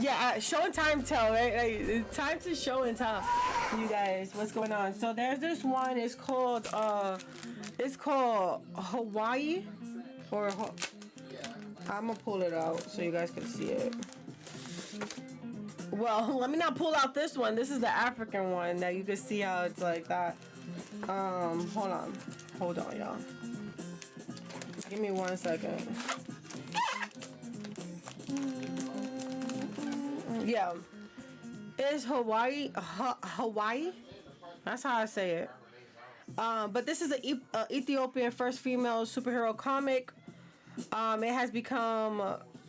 Yeah, show and time tell, right? Like, it's time to show and tell you guys what's going on. So there's this one. It's called Hawaii, or I'm gonna pull it out so you guys can see it. Well, let me not pull out this one. This is the African one that you can see how it's like that. Hold on, y'all. Give me 1 second. Yeah, it's Hawaii. Hawaii. That's how I say it. But this is an Ethiopian first female superhero comic. It has become,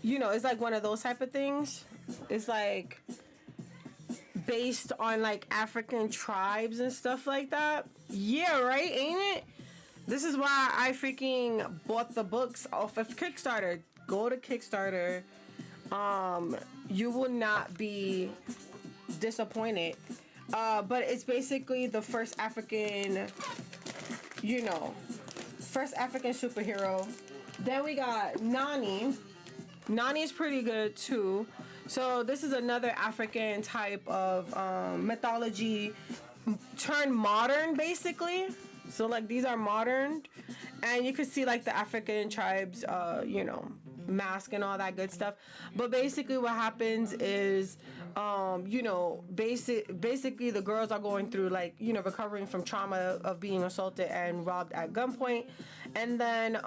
it's like one of those type of things. It's like based on like African tribes and stuff like that. Yeah, right, ain't it? This is why I freaking bought the books off of Kickstarter. Go to Kickstarter. You will not be disappointed. But it's basically the first African superhero. Then we got Nani. Nani is pretty good too. So this is another African type of mythology turned modern, basically. So like these are modern, and you can see like the African tribes, mask and all that good stuff. But basically what happens is, basically the girls are going through like, recovering from trauma of being assaulted and robbed at gunpoint. And then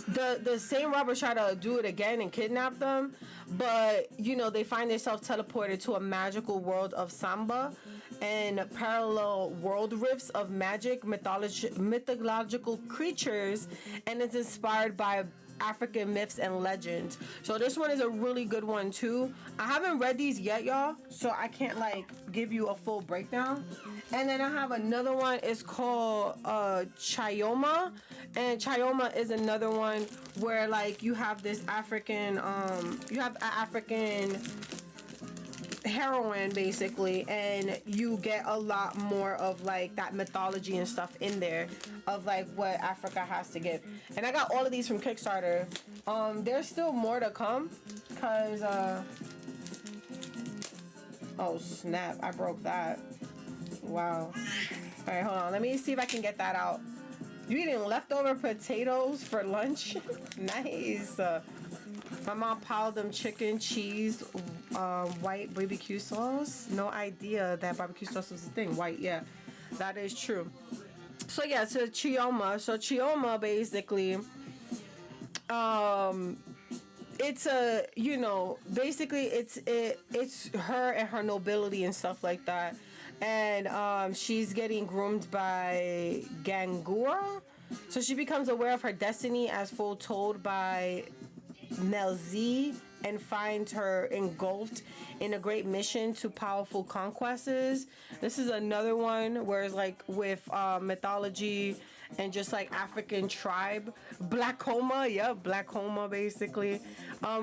the same robbers try to do it again and kidnap them, but they find themselves teleported to a magical world of Samba and parallel world rifts of magic, mythological creatures, and it's inspired by African myths and legends. So this one is a really good one too. I haven't read these yet, y'all, so I can't like give you a full breakdown. And then I have another one. It's called Chioma, and Chioma is another one where like you have this African African heroine basically, and you get a lot more of like that mythology and stuff in there of like what Africa has to give. And I got all of these from Kickstarter. There's still more to come because oh snap, I broke that. Wow. Alright, hold on, let me see if I can get that out. You eating leftover potatoes for lunch? Nice. My mom piled them chicken, cheese, white barbecue sauce. No idea that barbecue sauce was a thing. White, yeah, that is true. So yeah, so Chioma. So Chioma basically, it's a basically it's her and her nobility and stuff like that, and she's getting groomed by Gangura. So she becomes aware of her destiny as foretold by Nelzi and finds her engulfed in a great mission to powerful conquests. This is another one where it's like with mythology and just like African tribe. Black Homa, yeah, Black Homa basically.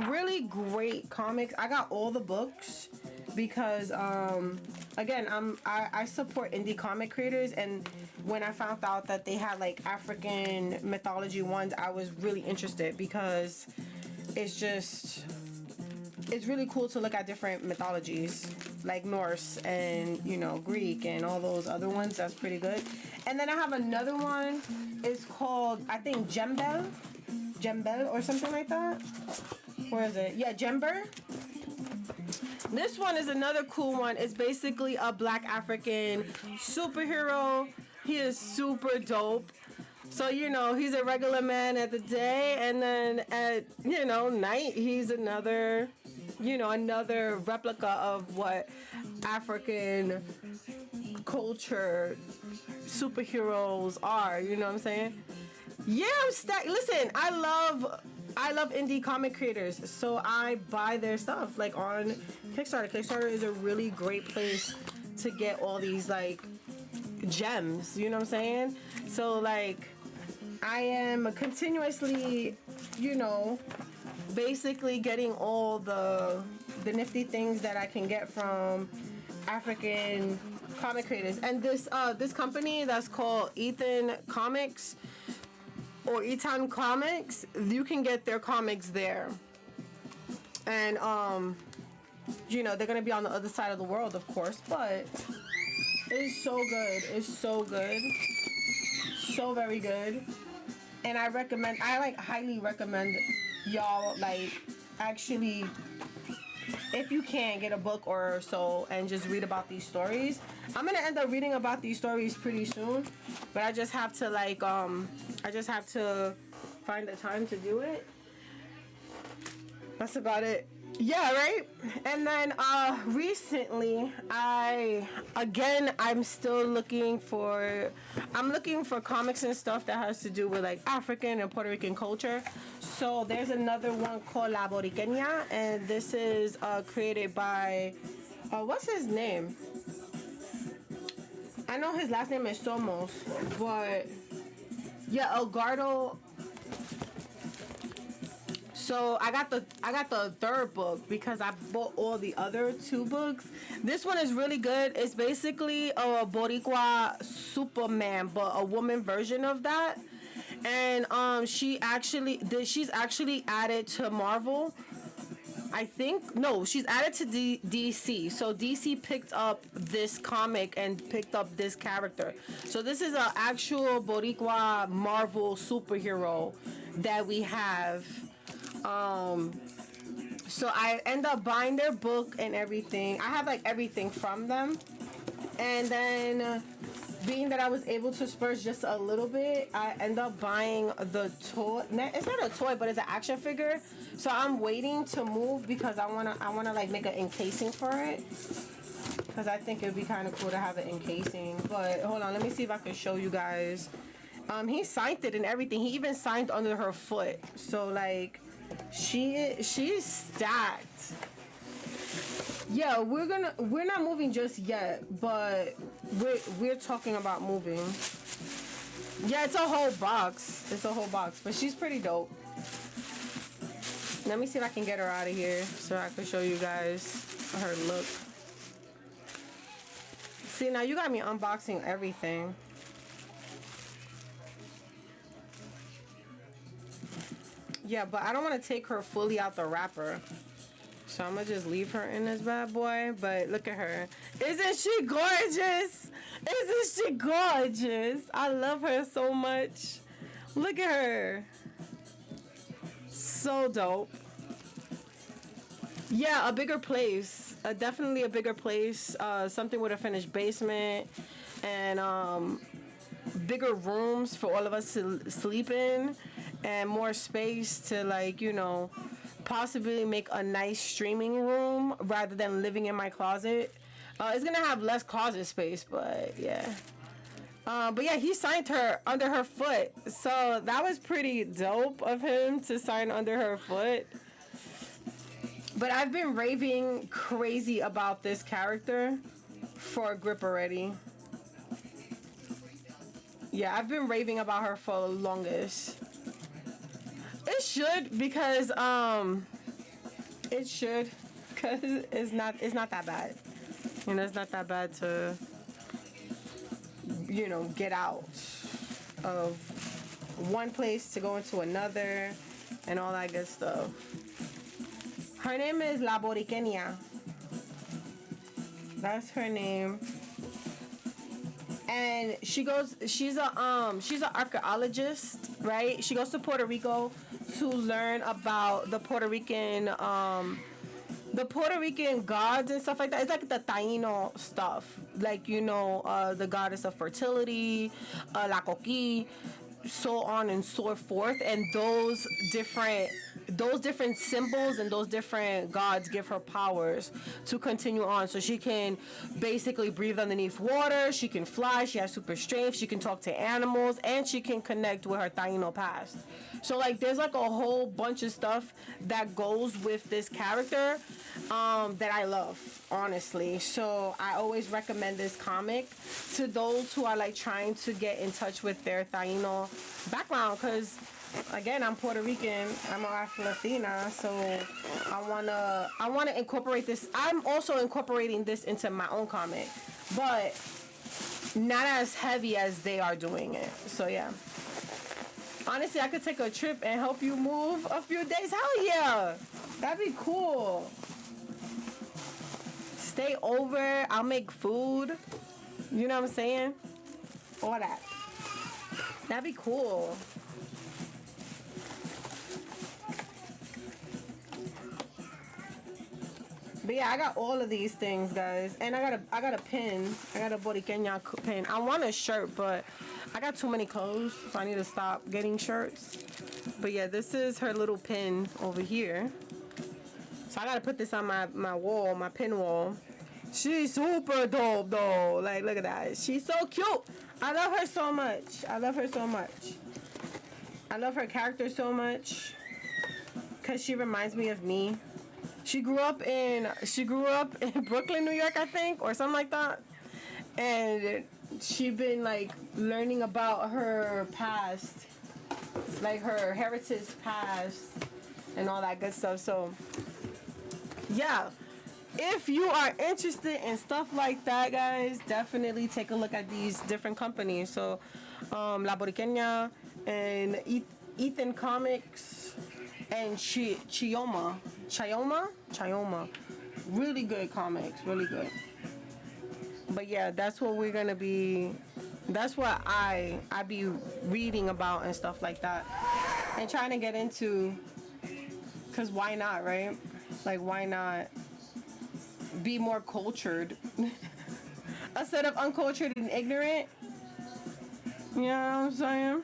Really great comics. I got all the books because again, I support indie comic creators, and when I found out that they had like African mythology ones, I was really interested because it's really cool to look at different mythologies like Norse and Greek and all those other ones. That's pretty good. And then I have another one. It's called, I think, Jembel or something like that. Where is it? Yeah, Jember. This one is another cool one. It's basically a black African superhero. He is super dope. So, he's a regular man at the day, and then at, night, he's another replica of what African culture superheroes are, you know what I'm saying? Yeah, listen, I love indie comic creators, so I buy their stuff, like, on Kickstarter. Kickstarter is a really great place to get all these, like, gems, you know what I'm saying? So, like, I am continuously, basically getting all the nifty things that I can get from African comic creators. And this company that's called Ethan Comics or Etan Comics, you can get their comics there. And you know, they're gonna be on the other side of the world, of course, but it's so good. It's so good. So very good. And I like highly recommend y'all like actually, if you can, get a book or so and just read about these stories. I'm gonna end up reading about these stories pretty soon, but I just have to like find the time to do it. That's about it. Yeah, right. And then recently I'm still looking for comics and stuff that has to do with like African and Puerto Rican culture. So there's another one called La Boriqueña, and this is created by what's his name? I know his last name is Somos, but yeah, Elgardo. So I got the third book because I bought all the other two books. This one is really good. It's basically a Boricua Superman, but a woman version of that. And she's actually added to Marvel. I think no, she's added to DC. So DC picked up this comic and picked up this character. So this is an actual Boricua Marvel superhero that we have. So I end up buying their book and everything. I have like everything from them. And then being that I was able to splurge just a little bit, I end up buying the toy. It's not a toy, but it's an action figure. So I'm waiting to move because I wanna like make an encasing for it. Because I think it would be kind of cool to have an encasing. But hold on, let me see if I can show you guys. He signed it and everything. He even signed under her foot. So like, she's stacked. Yeah, we're not moving just yet, but we're talking about moving. Yeah, it's a whole box. It's a whole box, but she's pretty dope. Let me see if I can get her out of here so I can show you guys her look. See, now you got me unboxing everything. Yeah, but I don't want to take her fully out the wrapper. So I'm going to just leave her in this bad boy. But look at her. Isn't she gorgeous? Isn't she gorgeous? I love her so much. Look at her. So dope. Yeah, a bigger place. Definitely a bigger place. Something with a finished basement. And bigger rooms for all of us to sleep in. And more space to, like, you know, possibly make a nice streaming room rather than living in my closet. It's gonna have less closet space, but yeah. But yeah, he signed her under her foot. So that was pretty dope of him to sign under her foot. But I've been raving crazy about this character for a grip already. Yeah, I've been raving about her for the longest. It should because it's not that bad. You know, it's not that bad to, you know, get out of one place to go into another and all that good stuff. Her name is La Boriqueña. That's her name. And she's an archaeologist, right? She goes to Puerto Rico to learn about the Puerto Rican gods and stuff like that. It's like the Taino stuff, like, you know, the goddess of fertility, La Coqui, so on and so forth. And those different symbols and those different gods give her powers to continue on. So she can basically breathe underneath water, she can fly, she has super strength, she can talk to animals, and she can connect with her Taino past. So like there's like a whole bunch of stuff that goes with this character that I love, honestly. So I always recommend this comic to those who are like trying to get in touch with their Taino background, because again, I'm Puerto Rican, I'm Afro-Latina, so I wanna incorporate this. I'm also incorporating this into my own comic, but not as heavy as they are doing it. So yeah. Honestly, I could take a trip and help you move a few days. Hell yeah. That'd be cool. Stay over. I'll make food. You know what I'm saying? All that. That'd be cool. But yeah, I got all of these things, guys, and I got a pin. I got a Boriqueña pin. I want a shirt, but I got too many clothes, so I need to stop getting shirts. But yeah, this is her little pin over here. So I gotta put this on my wall, my pin wall. She's super dope though. Like, look at that. She's so cute. I love her so much. I love her so much. I love her character so much. Cause she reminds me of me. She grew up in Brooklyn, New York, I think, or something like that. And she been like learning about her past, like her heritage past and all that good stuff. So yeah, if you are interested in stuff like that, guys, definitely take a look at these different companies. So La Boriqueña and Ethan Comics and Chioma. Really good comics, really good. But yeah, that's what we're gonna be. That's what I be reading about and stuff like that, and trying to get into. Cause why not, right? Like, why not be more cultured instead of uncultured and ignorant? You know what I'm saying?